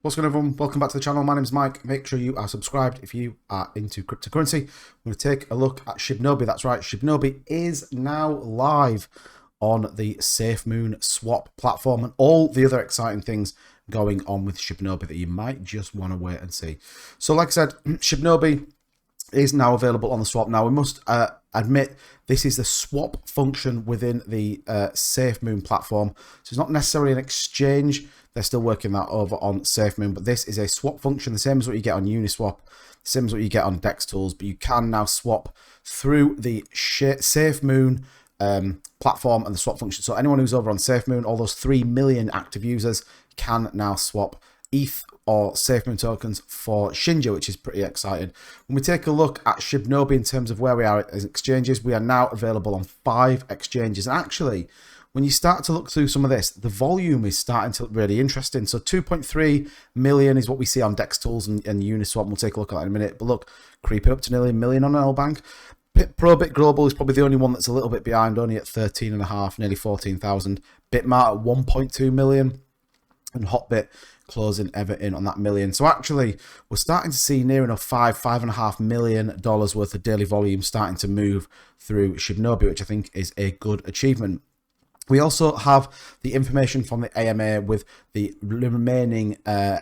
What's going on, everyone? Welcome back to the channel. My name's Mike. Make sure you are subscribed if you are into cryptocurrency. We're going to take a look at SHIBNOBI. That's right, SHIBNOBI is now live on the SafeMoon swap platform and all the other exciting things going on with SHIBNOBI that you might just want to wait and see. So like I said, SHIBNOBI is now available on the swap. Now we must admit this is the swap function within the SafeMoon platform. So it's not necessarily an exchange. They're still working that over on SafeMoon, but this is a swap function, the same as what you get on Uniswap, the same as what you get on DEX tools, but you can now swap through the SafeMoon platform and the swap function. So anyone who's over on SafeMoon, all those 3 million active users can now swap ETH or SafeMoon tokens for Shinja, which is pretty exciting. When we take a look at SHIBNOBI in terms of where we are as exchanges, we are now available on 5 exchanges. And actually, when you start to look through some of this, the volume is starting to look really interesting. So 2.3 million is what we see on DEX tools and Uniswap. We'll take a look at that in a minute. But look, creeping up to nearly a million on LBank. Probit Global is probably the only one that's a little bit behind, only at 13.5, nearly 14,000. Bitmart at 1.2 million. And Hotbit closing ever in on that million. So actually, we're starting to see near enough $5.5 million worth of daily volume starting to move through SHIBNOBI, which I think is a good achievement. We also have the information from the AMA with the remaining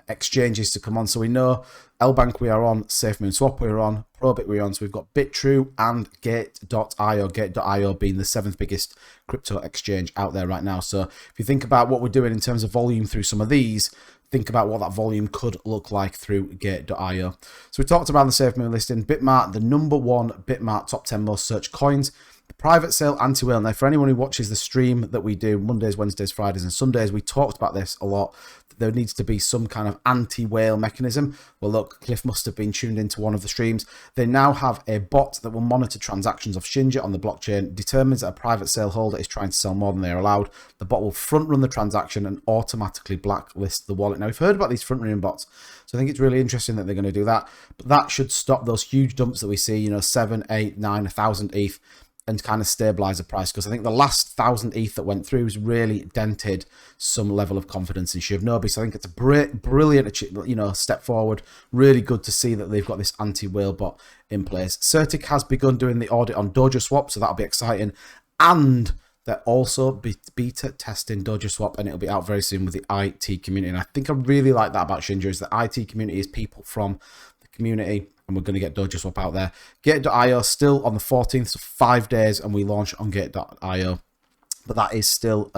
exchanges to come on. So we know LBank we are on, SafeMoon Swap we are on, Probit we are on. So we've got Bitrue and Gate.io, Gate.io being the 7th biggest crypto exchange out there right now. So if you think about what we're doing in terms of volume through some of these, think about what that volume could look like through Gate.io. So we talked about the SafeMoon listing. Bitmart, the #1 Bitmart top 10 most searched coins. The private sale anti-whale. Now, for anyone who watches the stream that we do Mondays, Wednesdays, Fridays, and Sundays, we talked about this a lot. There needs to be some kind of anti-whale mechanism. Well, look, Cliff must have been tuned into one of the streams. They now have a bot that will monitor transactions of Shinja on the blockchain, determines that a private sale holder is trying to sell more than they are allowed. The bot will front-run the transaction and automatically blacklist the wallet. Now, we've heard about these front-running bots, so I think it's really interesting that they're going to do that. But that should stop those huge dumps that we see, you know, 7, 8, 9, 1,000 ETH, and kind of stabilize the price, because I think the last 1,000 ETH that went through has really dented some level of confidence in SHIBNOBI. So I think it's a brilliant, you know, step forward. Really good to see that they've got this anti-whale bot in place. Certic has begun doing the audit on Dojo Swap, so that'll be exciting. And they're also beta testing Dojo Swap, and it'll be out very soon with the IT community. And I think I really like that about Shinja, is the IT community is people from the community. And we're going to get Dojo Swap out there. Gate.io still on the 14th, so 5 days, and we launch on Gate.io. But that is still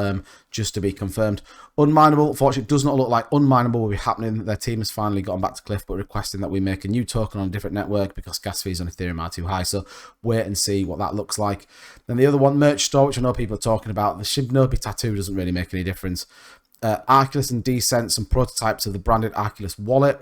just to be confirmed. Unminable, unfortunately, does not look like Unminable will be happening. Their team has finally gotten back to Cliff, but requesting that we make a new token on a different network because gas fees on Ethereum are too high. So wait and see what that looks like. Then the other one, merch store, which I know people are talking about. The SHIBNOBI tattoo doesn't really make any difference. Arculus and Descent, some prototypes of the branded Arculus wallet.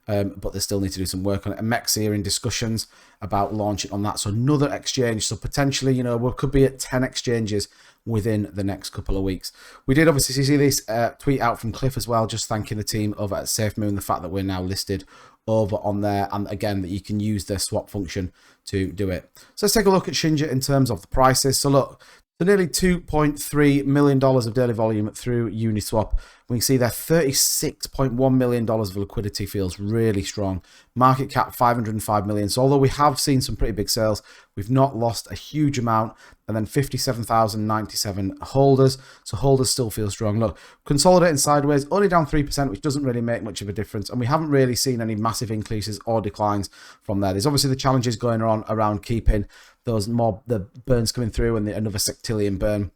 But they still need to do some work on it. And Mexi are in discussions about launching on that. So another exchange. So potentially, you know, we could be at 10 exchanges within the next couple of weeks. We did obviously see this tweet out from Cliff as well, just thanking the team over at SafeMoon, the fact that we're now listed over on there, and again that you can use their swap function to do it. So let's take a look at Shinja in terms of the prices. So look, so nearly $2.3 million of daily volume through Uniswap. We can see there $36.1 million of liquidity feels really strong. Market cap 505 million. So although we have seen some pretty big sales, we've not lost a huge amount. And then 57,097 holders. So holders still feel strong. Look, consolidating sideways, only down 3%, which doesn't really make much of a difference. And we haven't really seen any massive increases or declines from there. There's obviously the challenges going on around keeping those the burns coming through and another sectillion burn.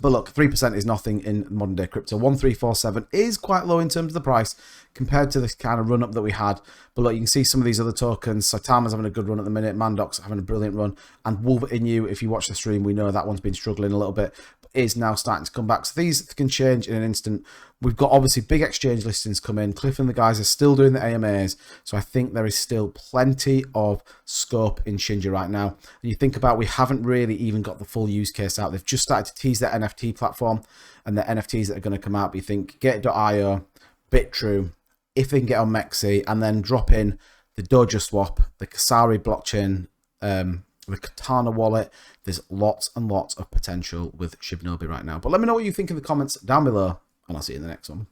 But look, 3% is nothing in modern day crypto. 1347 is quite low in terms of the price compared to this kind of run up that we had. But look, you can see some of these other tokens. Saitama's having a good run at the minute. Mandox having a brilliant run. And Wolf Inu, if you watch the stream, we know that one's been struggling a little bit, but is now starting to come back. So these can change in an instant. We've got obviously big exchange listings come in. Cliff and the guys are still doing the AMAs. So I think there is still plenty of scope in Shinja right now. And you think about, we haven't really even got the full use case out. They've just started to tease their NFT platform and the NFTs that are going to come out. But you think Gate.io, Bitrue, if they can get on Mexi, and then drop in the Dojo Swap, the Kasari blockchain, the Katana wallet. There's lots and lots of potential with SHIBNOBI right now. But let me know what you think in the comments down below, and I'll see you in the next one.